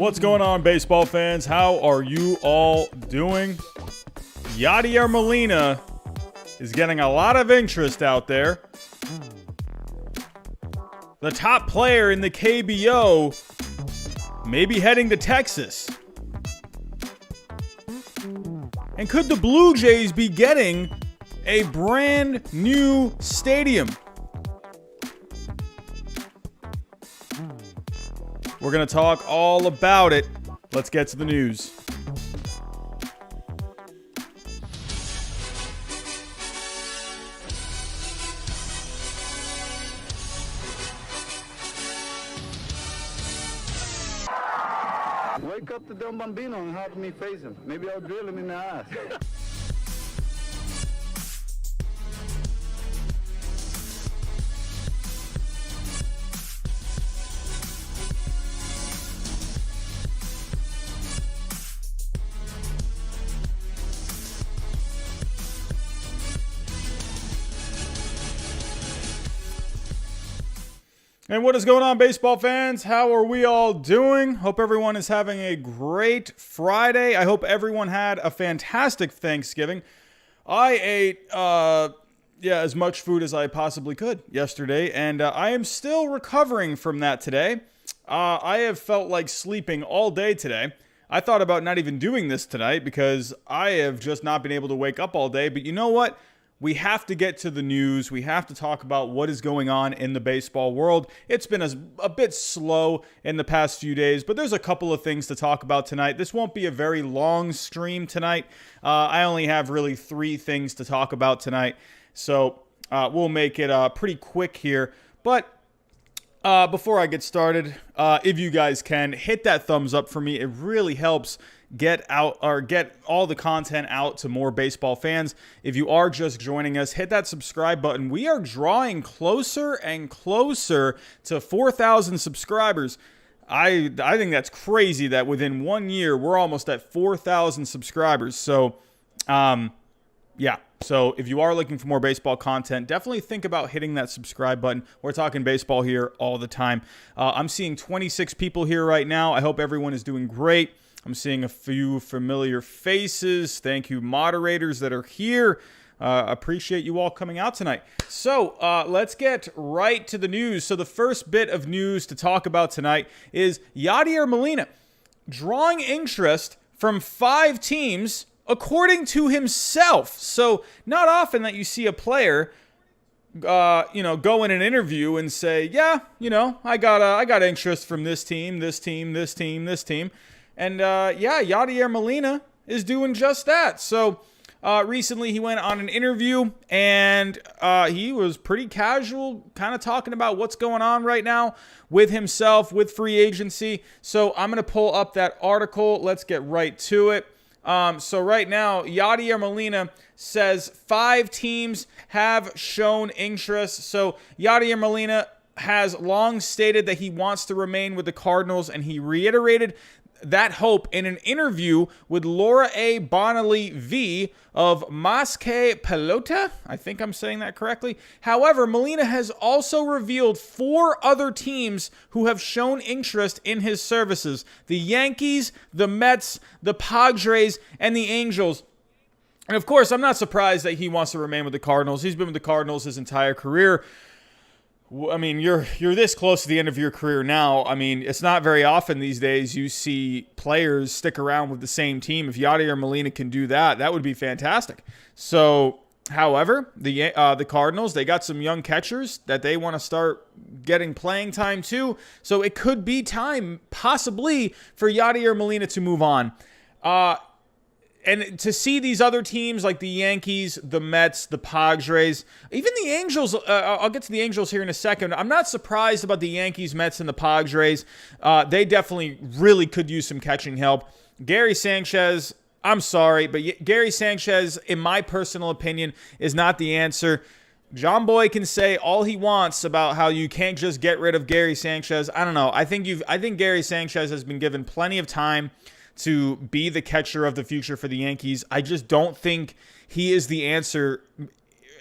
What's going on, baseball fans? How are you all doing? Yadier Molina is getting a lot of interest out there. The top player in the KBO may be heading to Texas. And could the Blue Jays be getting a brand new stadium? We're going to talk all about it. Let's get to the news. Wake up the Don Bambino and have me face him. Maybe I'll drill him in the ass. And what is going on, baseball fans? How are we all doing? Hope everyone is having a great Friday. I hope everyone had a fantastic Thanksgiving. I ate as much food as I possibly could yesterday, and I am still recovering from that today. I have felt like sleeping all day today. I thought about not even doing this tonight because I have just not been able to wake up all day. But you know what? We have to get to the news. We have to talk about what is going on in the baseball world. It's been a bit slow in the past few days, but there's a couple of things to talk about tonight. This won't be a very long stream tonight. I only have really 3 things to talk about tonight, so we'll make it pretty quick here. But before I get started, if you guys can, hit that thumbs up for me. It really helps get all the content out to more baseball fans. If you are just joining us, hit that subscribe button. We are drawing closer and closer to 4,000 subscribers. I think that's crazy that within 1 year we're almost at 4,000 subscribers. So so if you are looking for more baseball content, definitely think about hitting that subscribe button. We're talking baseball here all the time. I'm seeing 26 people here right now. I hope everyone is doing great. I'm seeing a few familiar faces. Thank you, moderators that are here. Appreciate you all coming out tonight. So let's get right to the news. So the first bit of news to talk about tonight is Yadier Molina drawing interest from 5 teams, according to himself. So not often that you see a player go in an interview and say, I got interest from this team, this team, this team, this team. And Yadier Molina is doing just that. So recently he went on an interview and he was pretty casual, kind of talking about what's going on right now with himself, with free agency. So I'm going to pull up that article. Let's get right to it. So right now, Yadier Molina says 5 teams have shown interest. So Yadier Molina has long stated that he wants to remain with the Cardinals, and he reiterated that hope in an interview with Laura A. Bonnelly V of Masque Pelota. I think I'm saying that correctly. However, Molina has also revealed 4 other teams who have shown interest in his services: the Yankees, the Mets, the Padres, and the Angels. And of course, I'm not surprised that he wants to remain with the Cardinals. He's been with the Cardinals his entire career. I mean, you're this close to the end of your career now. I mean, it's not very often these days you see players stick around with the same team. If Yadier Molina can do that, that would be fantastic. So, however, the Cardinals, they got some young catchers that they want to start getting playing time too. So it could be time, possibly, for Yadier Molina to move on. And to see these other teams like the Yankees, the Mets, the Padres, even the Angels, I'll get to the Angels here in a second. I'm not surprised about the Yankees, Mets, and the Padres. They definitely really could use some catching help. Gary Sanchez, I'm sorry, but Gary Sanchez, in my personal opinion, is not the answer. John Boy can say all he wants about how you can't just get rid of Gary Sanchez. I don't know. I think Gary Sanchez has been given plenty of time to be the catcher of the future for the Yankees. I just don't think he is the answer,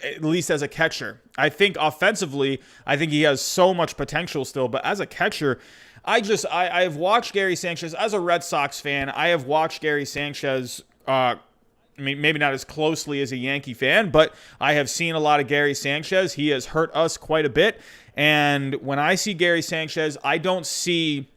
at least as a catcher. I think offensively, I think he has so much potential still, but as a catcher, I have watched Gary Sanchez as a Red Sox fan. I have watched Gary Sanchez. I mean, maybe not as closely as a Yankee fan, but I have seen a lot of Gary Sanchez. He has hurt us quite a bit. And when I see Gary Sanchez, I don't see,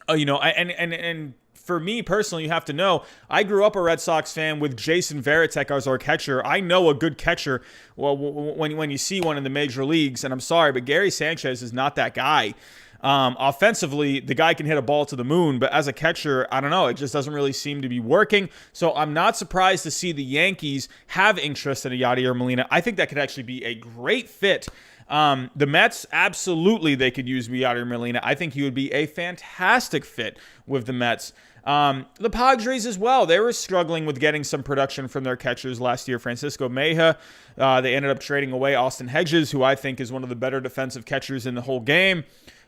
and for me personally, you have to know, I grew up a Red Sox fan with Jason Varitek as our catcher. I know a good catcher, well, when you see one in the major leagues, and I'm sorry, but Gary Sanchez is not that guy. Offensively, the guy can hit a ball to the moon, but as a catcher, I don't know. It just doesn't really seem to be working. So I'm not surprised to see the Yankees have interest in a Yadier Molina. I think that could actually be a great fit. The Mets, absolutely, they could use Yadier Molina. I think he would be a fantastic fit with the Mets. The Padres as well. They were struggling with getting some production from their catchers last year. Francisco Mejia, they ended up trading away Austin Hedges, who I think is one of the better defensive catchers in the whole game.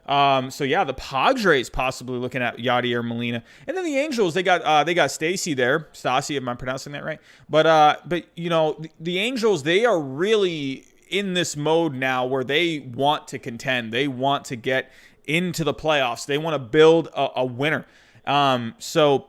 So yeah, the Padres possibly looking at Yadier Molina, and then the Angels, they got Stacy there. Stasi, am I pronouncing that right? But the Angels, they are really in this mode now where they want to contend. They want to get into the playoffs. They want to build a winner. So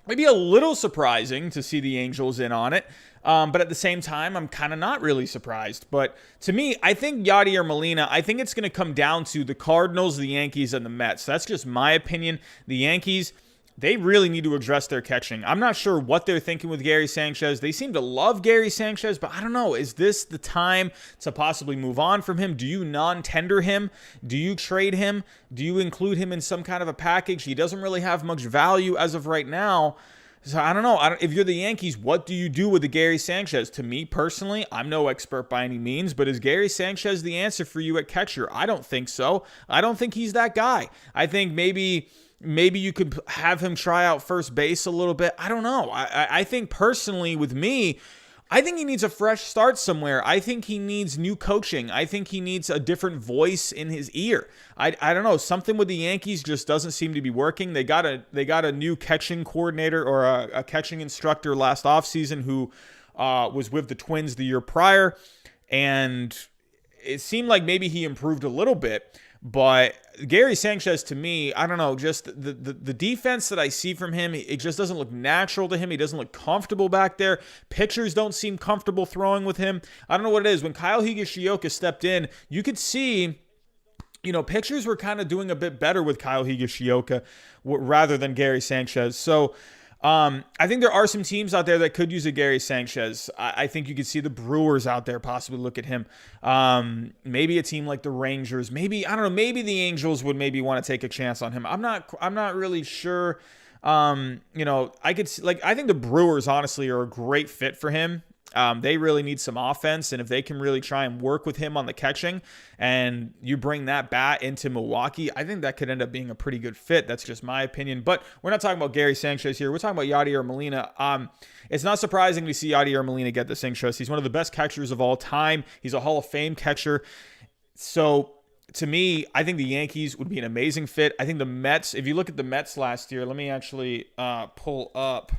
maybe a little surprising to see the Angels in on it. But at the same time, I'm kind of not really surprised. But to me, I think Yadier Molina, I think it's going to come down to the Cardinals, the Yankees, and the Mets. That's just my opinion. The Yankees, they really need to address their catching. I'm not sure what they're thinking with Gary Sanchez. They seem to love Gary Sanchez, but I don't know. Is this the time to possibly move on from him? Do you non-tender him? Do you trade him? Do you include him in some kind of a package? He doesn't really have much value as of right now. So I don't know. If you're the Yankees, what do you do with the Gary Sanchez? To me personally, I'm no expert by any means, but is Gary Sanchez the answer for you at catcher? I don't think so. I don't think he's that guy. I think maybe you could have him try out first base a little bit. I don't know. I think personally with me, I think he needs a fresh start somewhere. I think he needs new coaching. I think he needs a different voice in his ear. I don't know. Something with the Yankees just doesn't seem to be working. They got a new catching coordinator or a catching instructor last offseason who was with the Twins the year prior. And it seemed like maybe he improved a little bit. But Gary Sanchez, to me, I don't know, just the defense that I see from him, it just doesn't look natural to him. He doesn't look comfortable back there. Pitchers don't seem comfortable throwing with him. I don't know what it is. When Kyle Higashioka stepped in, you could see, pitchers were kind of doing a bit better with Kyle Higashioka rather than Gary Sanchez. So I think there are some teams out there that could use a Gary Sanchez. I think you could see the Brewers out there possibly look at him. Maybe a team like the Rangers. Maybe, I don't know, maybe the Angels would maybe want to take a chance on him. I'm not really sure. I think the Brewers honestly are a great fit for him. They really need some offense, and if they can really try and work with him on the catching and you bring that bat into Milwaukee, I think that could end up being a pretty good fit. That's just my opinion. But we're not talking about Gary Sanchez here. We're talking about Yadier Molina. It's not surprising to see Yadier Molina get this interest. He's one of the best catchers of all time. He's a Hall of Fame catcher. So to me, I think the Yankees would be an amazing fit. I think the Mets, if you look at the Mets last year, let me actually pull up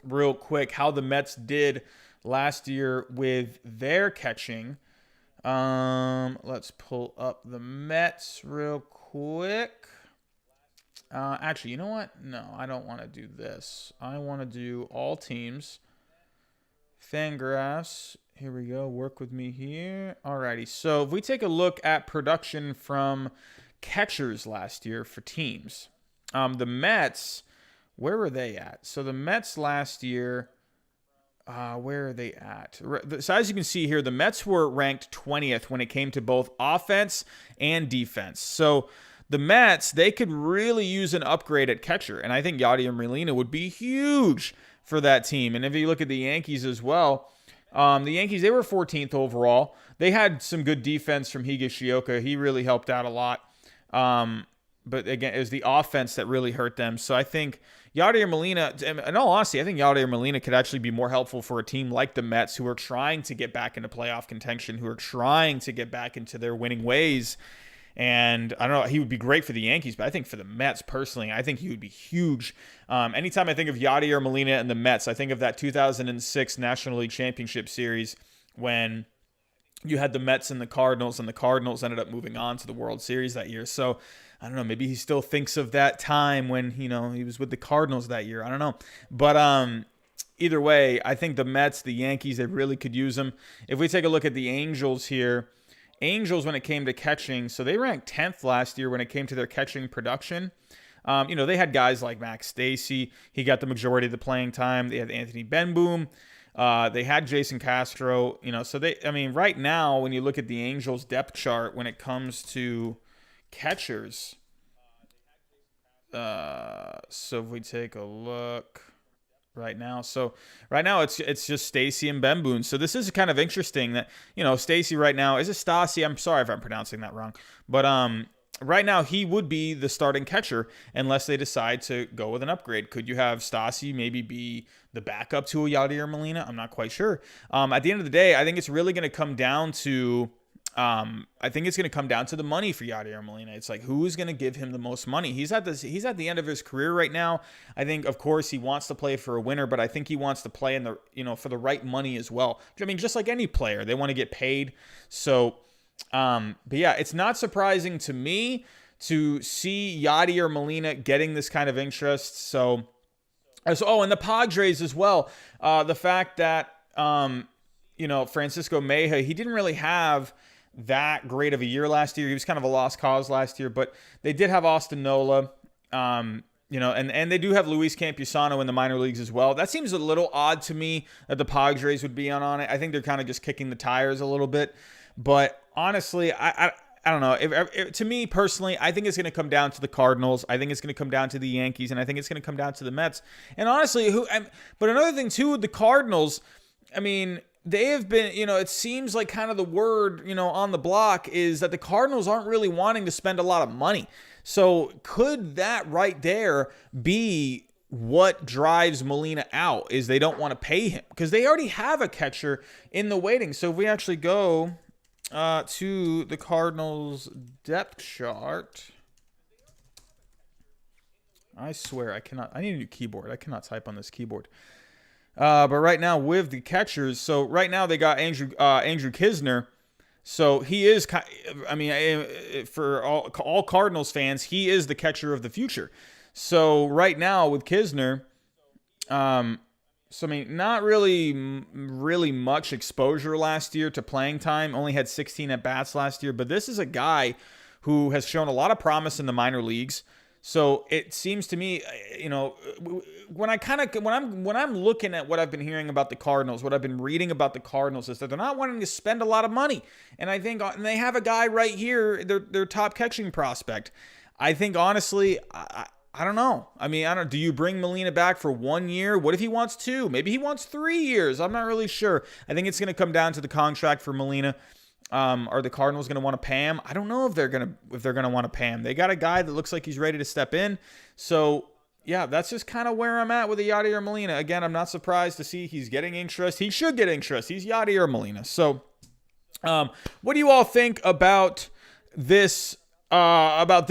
real quick how the Mets did last year with their catching. Let's pull up the Mets real quick. Actually, you know what? No, I don't want to do this. I want to do all teams. Fangraphs. Here we go. Work with me here. Alrighty. So if we take a look at production from catchers last year for teams, the Mets, where were they at? So the Mets last year, where are they at? So as you can see here, the Mets were ranked 20th when it came to both offense and defense. So the Mets, they could really use an upgrade at catcher. And I think Yadier Molina would be huge for that team. And if you look at the Yankees as well, the Yankees, they were 14th overall. They had some good defense from Higashioka. He really helped out a lot. But again, it was the offense that really hurt them. So I think Yadier Molina, in all honesty, I think Yadier Molina could actually be more helpful for a team like the Mets, who are trying to get back into playoff contention, who are trying to get back into their winning ways. And I don't know, he would be great for the Yankees, but I think for the Mets personally, I think he would be huge. Anytime I think of Yadier Molina and the Mets, I think of that 2006 National League Championship Series when you had the Mets and the Cardinals ended up moving on to the World Series that year. So I don't know, maybe he still thinks of that time when, he was with the Cardinals that year. I don't know. But either way, I think the Mets, the Yankees, they really could use him. If we take a look at the Angels here, Angels, when it came to catching, so they ranked 10th last year when it came to their catching production. They had guys like Max Stasey. He got the majority of the playing time. They had Anthony Benboom. They had Jason Castro. So right now, when you look at the Angels depth chart, when it comes to catchers, so if we take a look right now, it's just Stasey and Benboom. So this is kind of interesting that, Stasey right now, is it Stassi? I'm sorry if I'm pronouncing that wrong. But right now, he would be the starting catcher unless they decide to go with an upgrade. Could you have Stassi maybe be the backup to a Yadier Molina? I'm not quite sure. At the end of the day, I think it's really going to come down to the money for Yadier Molina. It's like, who's going to give him the most money? He's at the end of his career right now. I think, of course, he wants to play for a winner, but I think he wants to play for the right money as well. Just like any player, they want to get paid. So, but yeah, it's not surprising to me to see Yadier Molina getting this kind of interest. And the Padres as well. The fact that, Francisco Mejia, he didn't really have that great of a year last year. He was kind of a lost cause last year, but they did have Austin Nola, and they do have Luis Campusano in the minor leagues as well. That seems a little odd to me that the Padres would be on it. I think they're kind of just kicking the tires a little bit. But honestly, I don't know. To me personally, I think it's going to come down to the Cardinals. I think it's going to come down to the Yankees, and I think it's going to come down to the Mets. And honestly, but another thing too with the Cardinals, they have been, it seems like kind of the word, on the block is that the Cardinals aren't really wanting to spend a lot of money. So could that right there be what drives Molina out, is they don't want to pay him because they already have a catcher in the waiting. So if we actually go to the Cardinals depth chart, I swear I need a new keyboard. I cannot type on this keyboard. But right now with the catchers, so right now they got Andrew Knizner. So he is, for all Cardinals fans, he is the catcher of the future. So right now with Knizner, not really much exposure last year to playing time. Only had 16 at bats last year, but this is a guy who has shown a lot of promise in the minor leagues. So it seems to me, when I'm looking at what I've been hearing about the Cardinals, what I've been reading about the Cardinals is that they're not wanting to spend a lot of money. And I think and they have a guy right here, their top catching prospect. I think honestly, I don't know. Do you bring Molina back for 1 year? What if he wants 2? Maybe he wants 3 years. I'm not really sure. I think it's going to come down to the contract for Molina. Are the Cardinals going to want to pay him? I don't know if they're going to want to pay him. They got a guy that looks like he's ready to step in. So, yeah, that's just kind of where I'm at with the Yadier Molina. Again, I'm not surprised to see he's getting interest. He should get interest. He's Yadier Molina. So, what do you all think about this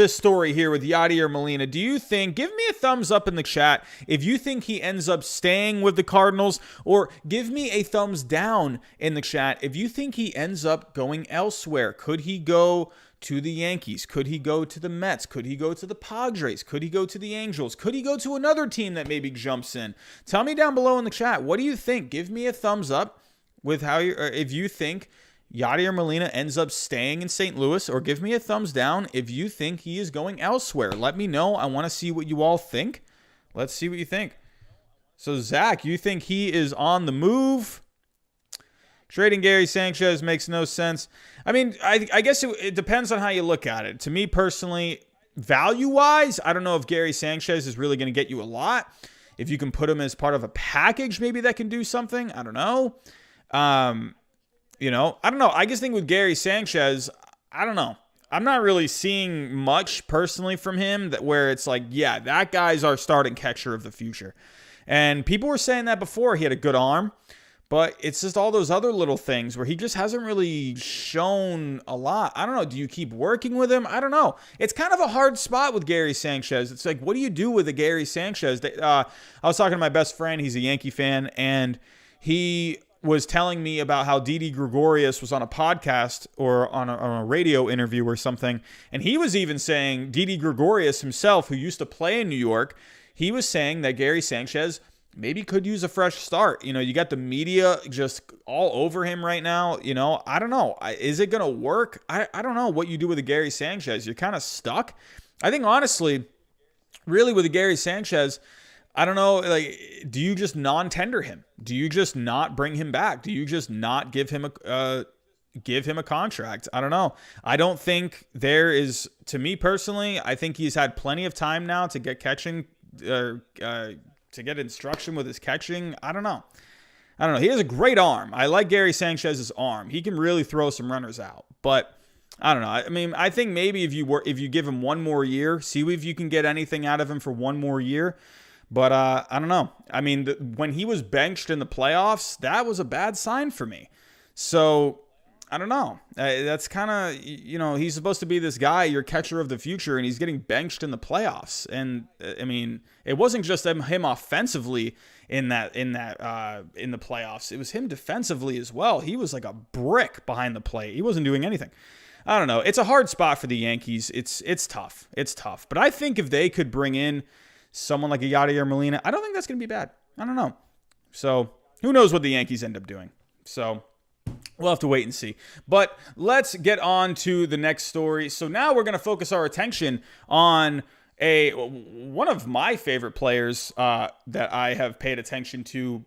story here with Yadier Molina? Do you think, give me a thumbs up in the chat if you think he ends up staying with the Cardinals, or give me a thumbs down in the chat if you think he ends up going elsewhere. Could he go to the Yankees? Could he go to the Mets? Could he go to the Padres? Could he go to the Angels? Could he go to another team that maybe jumps in? Tell me down below in the chat. What do you think? Give me a thumbs up with if you think Yadier Molina ends up staying in St. Louis, or give me a thumbs down if you think he is going elsewhere. Let me know. I want to see what you all think. Let's see what you think. So, Zach, you think he is on the move? Trading Gary Sanchez makes no sense. I guess it depends on how you look at it. To me personally, value-wise, I don't know if Gary Sanchez is really going to get you a lot. If you can put him as part of a package, maybe that can do something. I don't know. I don't know. I just think with Gary Sanchez, I don't know. I'm not really seeing much personally from him where it's like, yeah, that guy's our starting catcher of the future. And people were saying that before. He had a good arm, but it's just all those other little things where he just hasn't really shown a lot. I don't know. Do you keep working with him? I don't know. It's kind of a hard spot with Gary Sanchez. It's like, what do you do with a Gary Sanchez? I was talking to my best friend. He's a Yankee fan, and he was telling me about how Didi Gregorius was on a podcast or on a radio interview or something. And he was even saying, Didi Gregorius himself, who used to play in New York, he was saying that Gary Sanchez maybe could use a fresh start. You got the media just all over him right now. I don't know. Is it going to work? I don't know what you do with a Gary Sanchez. You're kind of stuck. I think, honestly, really with a Gary Sanchez, I don't know, do you just non-tender him? Do you just not bring him back? Do you just not give him a contract? I don't know. I don't think there is, to me personally, I think he's had plenty of time now to get catching, to get instruction with his catching. I don't know. He has a great arm. I like Gary Sanchez's arm. He can really throw some runners out, but I don't know. I think maybe if you give him one more year, see if you can get anything out of him for one more year. But I don't know. When he was benched in the playoffs, that was a bad sign for me. So I don't know. That's kind of, he's supposed to be this guy, your catcher of the future, and he's getting benched in the playoffs. And it wasn't just him offensively in the playoffs. It was him defensively as well. He was like a brick behind the plate. He wasn't doing anything. I don't know. It's a hard spot for the Yankees. It's tough. It's tough. But I think if they could bring in someone like a Yadier Molina, I don't think that's going to be bad. I don't know. So who knows what the Yankees end up doing. So we'll have to wait and see. But let's get on to the next story. So now we're going to focus our attention on one of my favorite players that I have paid attention to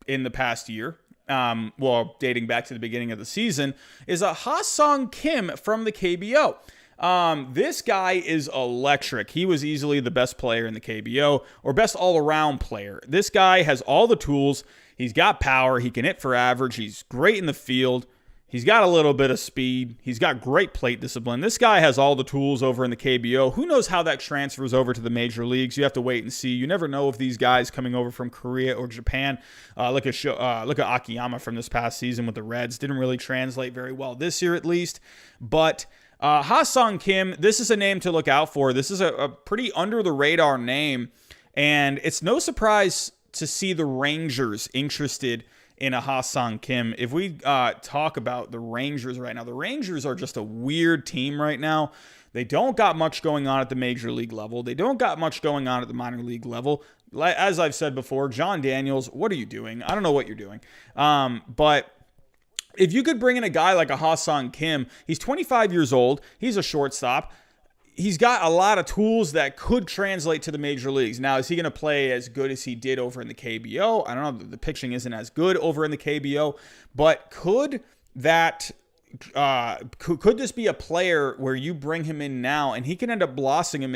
in the past year. Dating back to the beginning of the season, is a Ha-Seong Kim from the KBO. This guy is electric. He was easily the best player in the KBO, or best all-around player. This guy has all the tools. He's got power. He can hit for average. He's great in the field. He's got a little bit of speed. He's got great plate discipline. This guy has all the tools over in the KBO. Who knows how that transfers over to the major leagues? You have to wait and see. You never know if these guys coming over from Korea or Japan, look at Akiyama from this past season with the Reds, didn't really translate very well this year at least. But Ha-Seong Kim, this is a name to look out for. This is a pretty under-the-radar name, and it's no surprise to see the Rangers interested in a Ha-Seong Kim. If we talk about the Rangers right now, the Rangers are just a weird team right now. They don't got much going on at the major league level. They don't got much going on at the minor league level. As I've said before, John Daniels, what are you doing? I don't know what you're doing. But if you could bring in a guy like a Ha-Seong Kim, he's 25 years old. He's a shortstop. He's got a lot of tools that could translate to the major leagues. Now, is he going to play as good as he did over in the KBO? I don't know. The pitching isn't as good over in the KBO, but could this be a player where you bring him in now and he can end up blossoming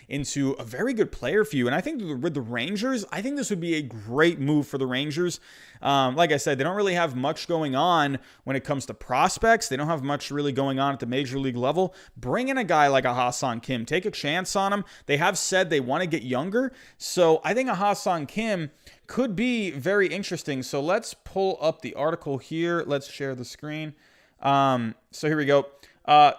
into a very good player for you? And I think with the Rangers, I think this would be a great move for the Rangers. Like I said, they don't really have much going on when it comes to prospects. They don't have much really going on at the major league level. Bring in a guy like a Ha-Seong Kim. Take a chance on him. They have said they want to get younger. So I think a Ha-Seong Kim could be very interesting. So let's pull up the article here. Let's share the screen. So here we go.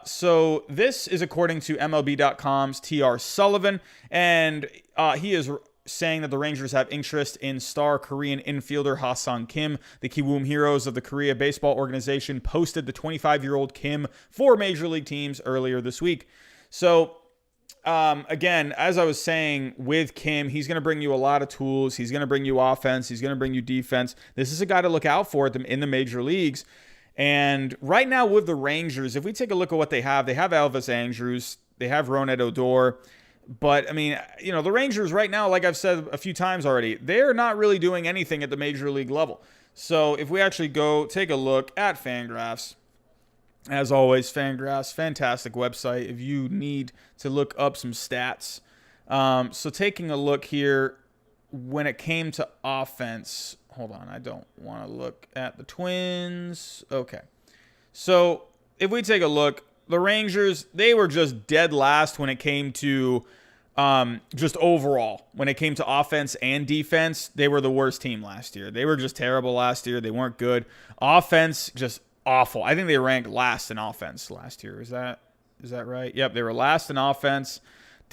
So this is according to MLB.com's T.R. Sullivan, and he is saying that the Rangers have interest in star Korean infielder Ha-Seong Kim. The Kiwoom Heroes of the Korea Baseball Organization posted the 25-year-old Kim for major league teams earlier this week. So again, as I was saying with Kim, he's going to bring you a lot of tools. He's going to bring you offense. He's going to bring you defense. This is a guy to look out for in the major leagues. And right now with the Rangers, if we take a look at what they have Elvis Andrus, they have Ronald Odor. But, the Rangers right now, like I've said a few times already, they're not really doing anything at the major league level. So if we actually go take a look at Fangraphs, as always, Fangraphs, fantastic website if you need to look up some stats. So taking a look here, when it came to offense, hold on, I don't want to look at the Twins. Okay. So if we take a look, the Rangers, they were just dead last when it came to just overall. When it came to offense and defense, they were the worst team last year. They were just terrible last year. They weren't good. Offense, just awful. I think they ranked last in offense last year. Is that right? Yep, they were last in offense.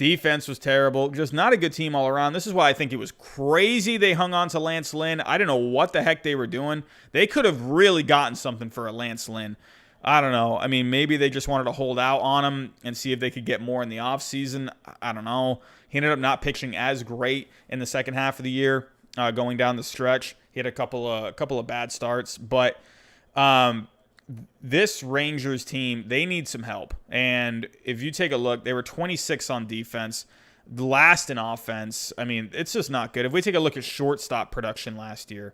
Defense was terrible. Just not a good team all around. This is why I think it was crazy they hung on to Lance Lynn. I didn't know what the heck they were doing. They could have really gotten something for a Lance Lynn. I don't know. I mean, maybe they just wanted to hold out on him and see if they could get more in the offseason. I don't know. He ended up not pitching as great in the second half of the year, going down the stretch. He had a couple of bad starts. But this Rangers team, they need some help. And if you take a look, they were 26 on defense, last in offense. I mean, it's just not good. If we take a look at shortstop production last year,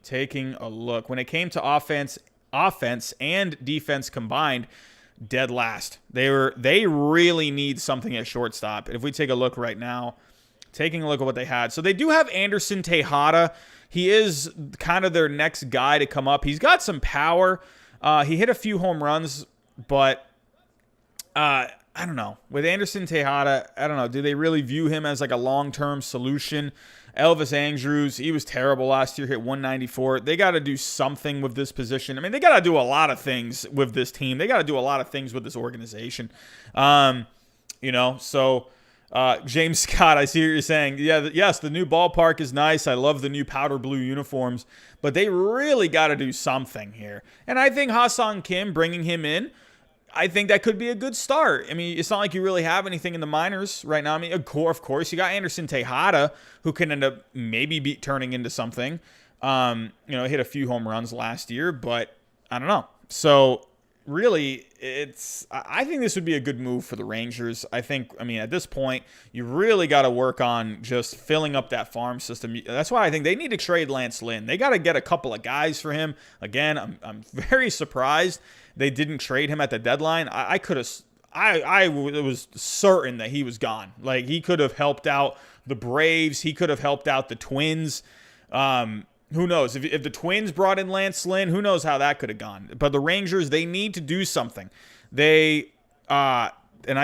taking a look, when it came to offense and defense combined, dead last. They really need something at shortstop. If we take a look right now, taking a look at what they had. So they do have Anderson Tejada. He is kind of their next guy to come up. He's got some power. He hit a few home runs, but I don't know. With Anderson Tejada, I don't know. Do they really view him as like a long-term solution? Elvis Andrews, he was terrible last year, hit 194. They got to do something with this position. I mean, they got to do a lot of things with this team. They got to do a lot of things with this organization. So James Scott, I see what you're saying. Yeah, yes, the new ballpark is nice. I love the new powder blue uniforms, but they really got to do something here. And I think Ha-Seong Kim, bringing him in, I think that could be a good start. I mean, it's not like you really have anything in the minors right now. I mean, of course, you got Anderson Tejada, who can end up maybe turning into something. Hit a few home runs last year, but I don't know. So really, I think this would be a good move for the Rangers. I mean, at this point, you really got to work on just filling up that farm system. That's why I think they need to trade Lance Lynn. They got to get a couple of guys for him. Again, I'm very surprised they didn't trade him at the deadline. I was certain that he was gone. Like, he could have helped out the Braves. He could have helped out the Twins. Who knows? If the Twins brought in Lance Lynn, who knows how that could have gone. But the Rangers, they need to do something. And I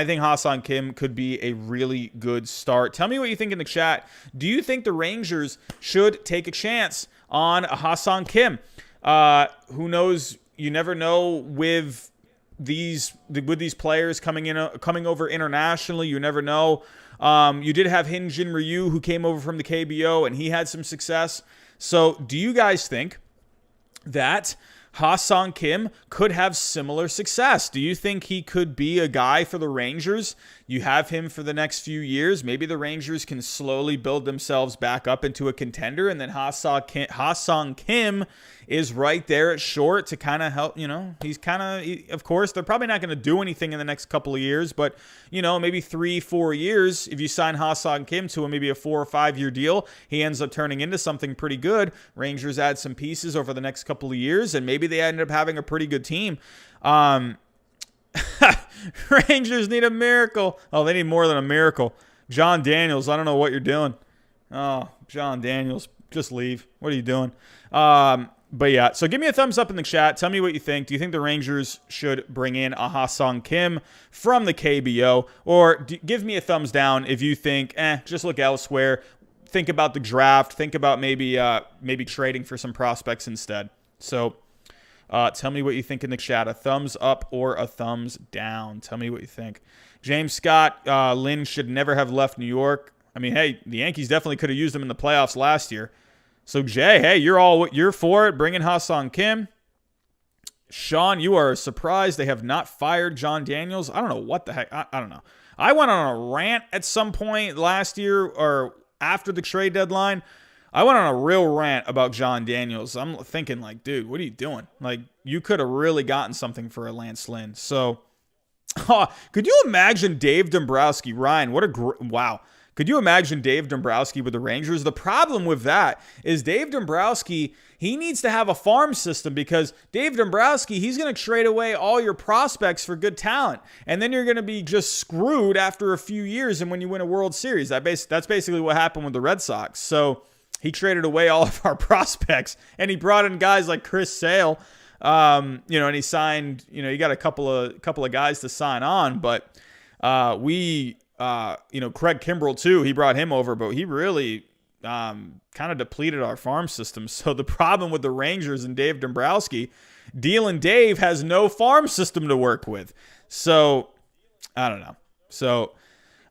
think Ha-Seong Kim could be a really good start. Tell me what you think in the chat. Do you think the Rangers should take a chance on Ha-Seong Kim? Who knows? You never know with these players coming over internationally. You never know. You did have Hyun-Jin Ryu, who came over from the KBO, and he had some success. So do you guys think that Ha-Seong Kim could have similar success? Do you think he could be a guy for the Rangers? You have him for the next few years. Maybe the Rangers can slowly build themselves back up into a contender, and then Ha-Seong Kim is right there at short to kind of help. He's of course, they're probably not going to do anything in the next couple of years, but maybe 3-4 years, if you sign Ha-Seong Kim to maybe a 4 or 5 year deal, he ends up turning into something pretty good. Rangers add some pieces over the next couple of years, and maybe they end up having a pretty good team. Rangers need a miracle. Oh, they need more than a miracle. John Daniels, I don't know what you're doing. Oh, John Daniels, just leave. What are you doing? But yeah, so give me a thumbs up in the chat. Tell me what you think. Do you think the Rangers should bring in a Ha-Seong Kim from the KBO? Or give me a thumbs down if you think, just look elsewhere. Think about the draft. Think about maybe trading for some prospects instead. So tell me what you think in the chat. A thumbs up or a thumbs down. Tell me what you think. James Scott, Lynn should never have left New York. I mean, hey, the Yankees definitely could have used him in the playoffs last year. So, Jay, hey, you're for it. Bring in Ha-Seong Kim. Sean, you are surprised they have not fired John Daniels. I don't know what the heck. I don't know. I went on a rant at some point last year or after the trade deadline. I went on a real rant about John Daniels. I'm thinking, like, dude, what are you doing? Like, you could have really gotten something for a Lance Lynn. So, could you imagine Dave Dombrowski? Ryan, wow. Could you imagine Dave Dombrowski with the Rangers? The problem with that is Dave Dombrowski, he needs to have a farm system because Dave Dombrowski, he's going to trade away all your prospects for good talent. And then you're going to be just screwed after a few years and when you win a World Series. That's basically what happened with the Red Sox. So he traded away all of our prospects and he brought in guys like Chris Sale, and he signed, he got a couple of guys to sign on, but Craig Kimbrell too, he brought him over, but he really kind of depleted our farm system. So the problem with the Rangers and Dave Dombrowski, Dealin' Dave has no farm system to work with. So I don't know. So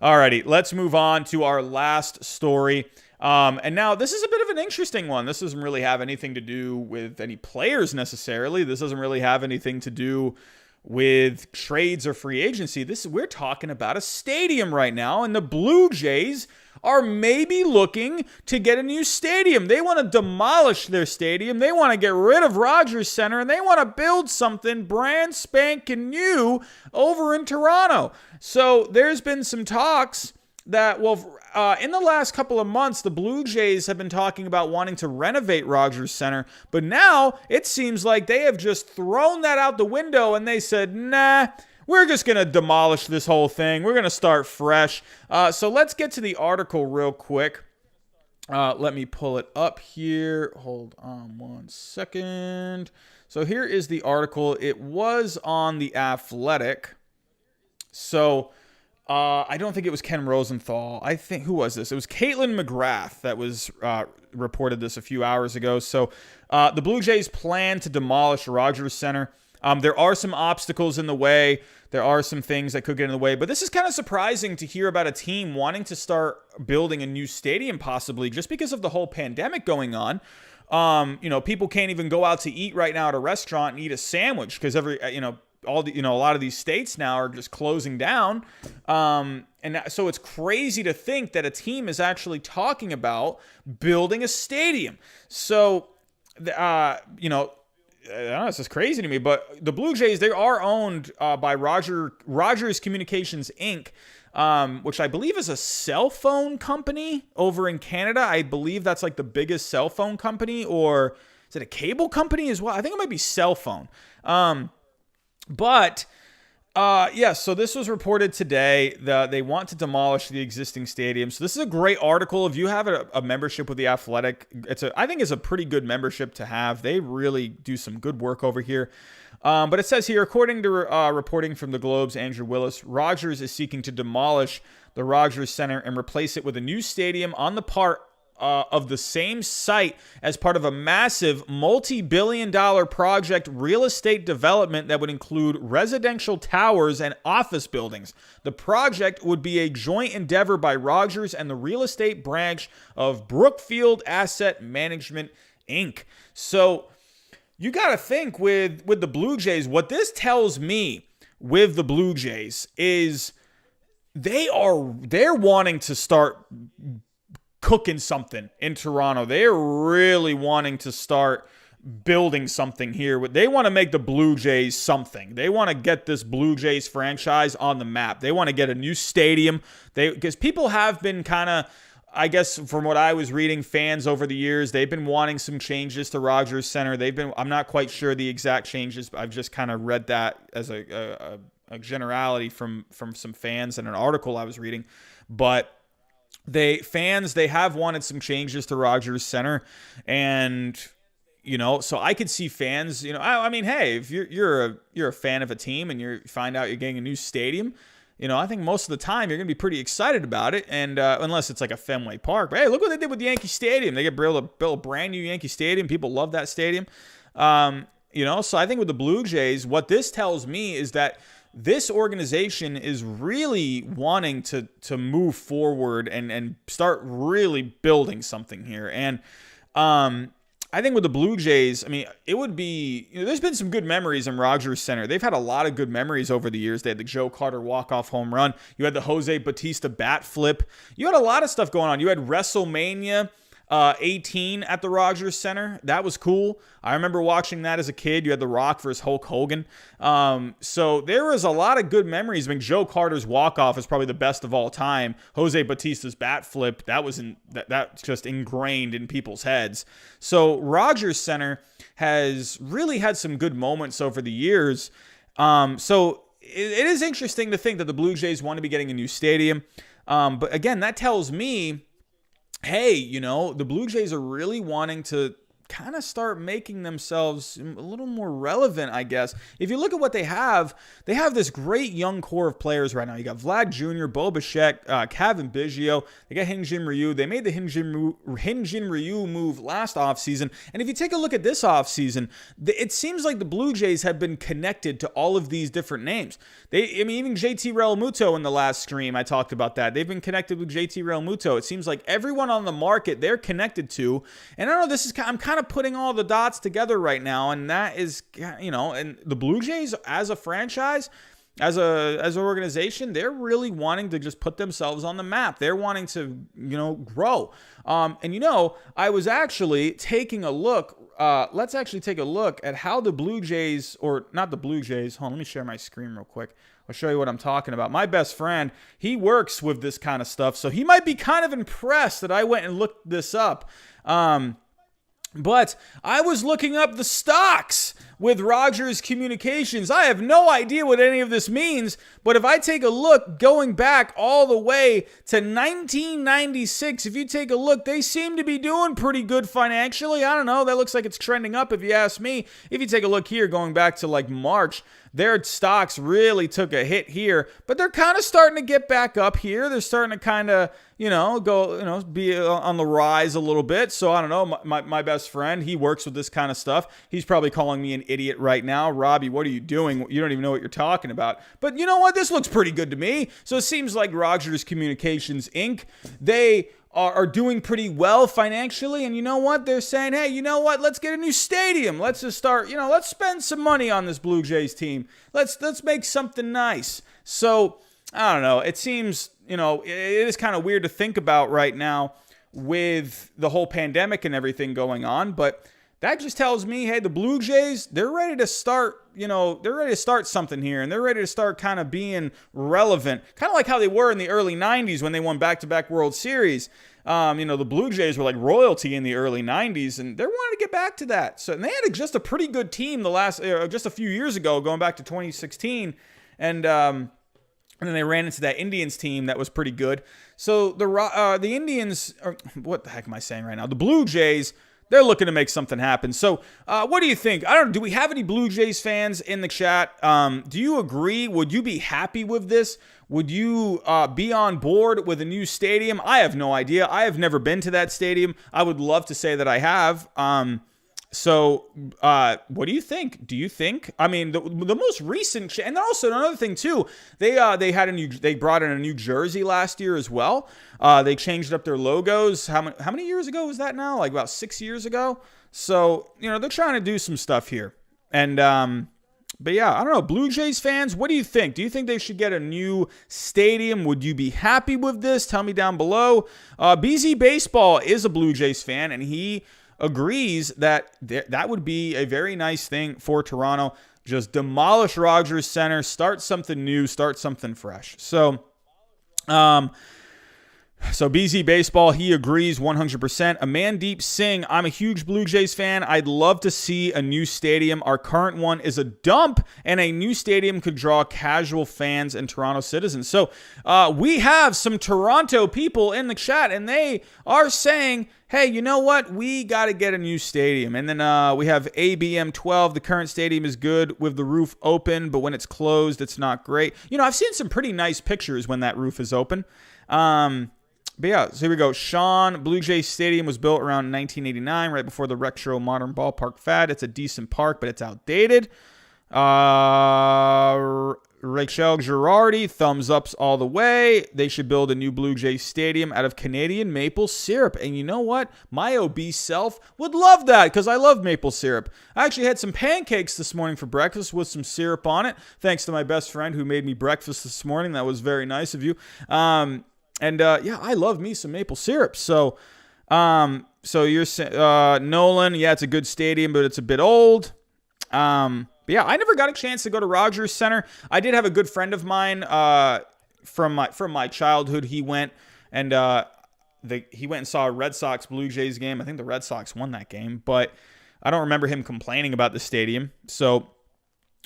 Alrighty, let's move on to our last story. And now this is a bit of an interesting one. This doesn't really have anything to do with any players necessarily. This doesn't really have anything to do with trades or free agency. We're talking about a stadium right now, and the Blue Jays are maybe looking to get a new stadium. They want to demolish their stadium. They want to get rid of Rogers Center, and they want to build something brand spanking new over in Toronto. So there's been some talks that, in the last couple of months, the Blue Jays have been talking about wanting to renovate Rogers Center, but now it seems like they have just thrown that out the window and they said, nah, we're just going to demolish this whole thing. We're going to start fresh. So let's get to the article real quick. Let me pull it up here. Hold on one second. So here is the article. It was on The Athletic. So I don't think it was Ken Rosenthal. I think, who was this? It was Caitlin McGrath that was reported this a few hours ago. So the Blue Jays plan to demolish Rogers Center. There are some obstacles in the way. There are some things that could get in the way. But this is kind of surprising to hear about a team wanting to start building a new stadium possibly just because of the whole pandemic going on. People can't even go out to eat right now at a restaurant and eat a sandwich because a lot of these states now are just closing down. So it's crazy to think that a team is actually talking about building a stadium. So, I don't know, it's just crazy to me, but the Blue Jays, they are owned by Rogers Communications Inc., which I believe is a cell phone company over in Canada. I believe that's like the biggest cell phone company, or is it a cable company as well? I think it might be cell phone. So this was reported today that they want to demolish the existing stadium. So this is a great article. If you have a membership with The Athletic, I think it's a pretty good membership to have. They really do some good work over here. But it says here, according to reporting from the Globe's Andrew Willis, Rogers is seeking to demolish the Rogers Center and replace it with a new stadium on the part of the same site as part of a massive multi-billion-dollar project real estate development that would include residential towers and office buildings. The project would be a joint endeavor by Rogers and the real estate branch of Brookfield Asset Management, Inc. So you got to think with the Blue Jays, what this tells me with the Blue Jays is they're wanting to start cooking something in Toronto. They're really wanting to start building something here. They want to make the Blue Jays something. They want to get this Blue Jays franchise on the map. They want to get a new stadium. Because people have been kind of, I guess from what I was reading, fans over the years, they've been wanting some changes to Rogers Center. I'm not quite sure the exact changes, but I've just kind of read that as a generality from some fans in an article I was reading. But they have wanted some changes to Rogers Center, and so I could see fans, I mean, hey, if you're a fan of a team and you find out you're getting a new stadium, I think most of the time you're gonna be pretty excited about it, and unless it's like a Fenway Park. But hey, look what they did with Yankee Stadium. They built a brand new Yankee Stadium. People love that stadium. So I think with the Blue Jays, what this tells me is that this organization is really wanting to move forward and start really building something here. And I think with the Blue Jays, I mean, it would be, there's been some good memories in Rogers Center. They've had a lot of good memories over the years. They had the Joe Carter walk-off home run. You had the Jose Bautista bat flip. You had a lot of stuff going on. You had WrestleMania 18 at the Rogers Center. That was cool. I remember watching that as a kid. You had The Rock versus Hulk Hogan. So there was a lot of good memories. I mean, Joe Carter's walk-off is probably the best of all time. Jose Bautista's bat flip, that's just ingrained in people's heads. So Rogers Center has really had some good moments over the years. So it is interesting to think that the Blue Jays want to be getting a new stadium. But again, that tells me, hey, the Blue Jays are really wanting to kind of start making themselves a little more relevant, I guess. If you look at what they have this great young core of players right now. You got Vlad Jr., Bo Bichette, Kevin Biggio. They got Hyun-Jin Ryu. They made the Hyun-Jin Ryu move last offseason. And if you take a look at this offseason, it seems like the Blue Jays have been connected to all of these different names. Even JT Realmuto in the last stream, I talked about that. They've been connected with JT Realmuto. It seems like everyone on the market they're connected to. And I don't know, I'm kind of putting all the dots together right now, and that is, and the Blue Jays as a franchise, as an organization, they're really wanting to just put themselves on the map. They're wanting to, grow. I was actually taking a look. Let's actually take a look at how the Blue Jays, or not the Blue Jays. Hold on, let me share my screen real quick. I'll show you what I'm talking about. My best friend, he works with this kind of stuff, so he might be kind of impressed that I went and looked this up. But I was looking up the stocks with Rogers Communications. I have no idea what any of this means, but if I take a look going back all the way to 1996, if you take a look, they seem to be doing pretty good financially. I don't know. That looks like it's trending up if you ask me. If you take a look here going back to like March, their stocks really took a hit here, but they're kind of starting to get back up here. They're starting to kind of, go, be on the rise a little bit. So I don't know. My best friend, he works with this kind of stuff. He's probably calling me an idiot right now. Robbie, what are you doing? You don't even know what you're talking about. But you know what? This looks pretty good to me. So it seems like Rogers Communications Inc., they are doing pretty well financially, and you know what? They're saying, hey, you know what? Let's get a new stadium. Let's just start, let's spend some money on this Blue Jays team. Let's make something nice. So, I don't know. It seems, it is kind of weird to think about right now with the whole pandemic and everything going on, but that just tells me, hey, the Blue Jays, they're ready to start, they're ready to start something here, and they're ready to start kind of being relevant, kind of like how they were in the early 90s when they won back-to-back World Series. The Blue Jays were like royalty in the early 90s, and they're wanting to get back to that. So and they had just a pretty good team just a few years ago, going back to 2016, and then they ran into that Indians team that was pretty good. So the Indians, or what the heck am I saying right now? The Blue Jays, they're looking to make something happen. So what do you think? I don't know. Do we have any Blue Jays fans in the chat? Do you agree? Would you be happy with this? Would you be on board with a new stadium? I have no idea. I have never been to that stadium. I would love to say that I have. So what do you think? Do you think? I mean, the most recent, and also another thing too, they brought in a new jersey last year as well. They changed up their logos. How many years ago was that now? Like about 6 years ago. So they're trying to do some stuff here, and but yeah, I don't know. Blue Jays fans, what do you think? Do you think they should get a new stadium? Would you be happy with this? Tell me down below. BZ Baseball is a Blue Jays fan, and he agrees that that would be a very nice thing for Toronto. Just demolish Rogers Center, start something new, start something fresh. So BZ Baseball, he agrees 100%. Amandeep Singh, I'm a huge Blue Jays fan. I'd love to see a new stadium. Our current one is a dump, and a new stadium could draw casual fans and Toronto citizens. So we have some Toronto people in the chat, and they are saying, hey, you know what? We got to get a new stadium. And then we have ABM12. The current stadium is good with the roof open, but when it's closed, it's not great. I've seen some pretty nice pictures when that roof is open. But yeah, so here we go. Sean, Blue Jays Stadium was built around 1989, right before the retro modern ballpark fad. It's a decent park, but it's outdated. Rachel Girardi, thumbs ups all the way. They should build a new Blue Jays Stadium out of Canadian maple syrup. And you know what? My obese self would love that because I love maple syrup. I actually had some pancakes this morning for breakfast with some syrup on it. Thanks to my best friend who made me breakfast this morning. That was very nice of you. Yeah, I love me some maple syrup. So you're saying, Nolan, yeah, it's a good stadium, but it's a bit old. But yeah, I never got a chance to go to Rogers Center. I did have a good friend of mine from my childhood. He went and saw a Red Sox Blue Jays game. I think the Red Sox won that game, but I don't remember him complaining about the stadium. So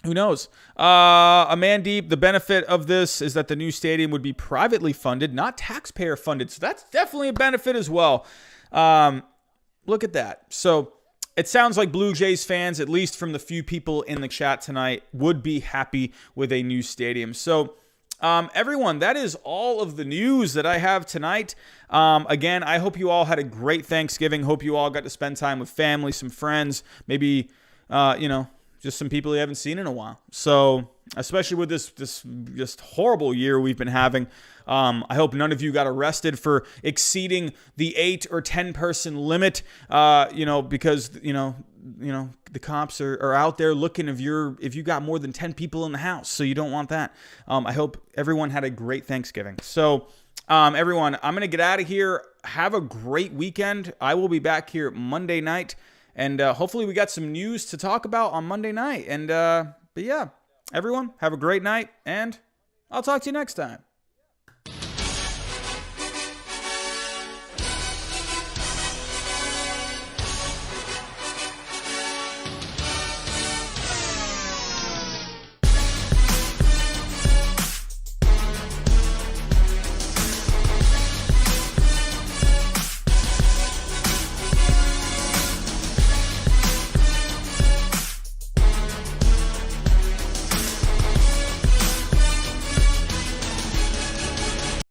who knows? Amandeep, the benefit of this is that the new stadium would be privately funded, not taxpayer funded. So that's definitely a benefit as well. Look at that. So it sounds like Blue Jays fans, at least from the few people in the chat tonight, would be happy with a new stadium. So, everyone, that is all of the news that I have tonight. Again, I hope you all had a great Thanksgiving. Hope you all got to spend time with family, some friends, maybe, just some people you haven't seen in a while. So, especially with this just horrible year we've been having, I hope none of you got arrested for exceeding the 8 or 10 person limit, because, the cops are out there looking if you got more than 10 people in the house. So you don't want that. I hope everyone had a great Thanksgiving. So, everyone, I'm going to get out of here. Have a great weekend. I will be back here Monday night. And hopefully we got some news to talk about on Monday night. And, but yeah, everyone, have a great night. And I'll talk to you next time.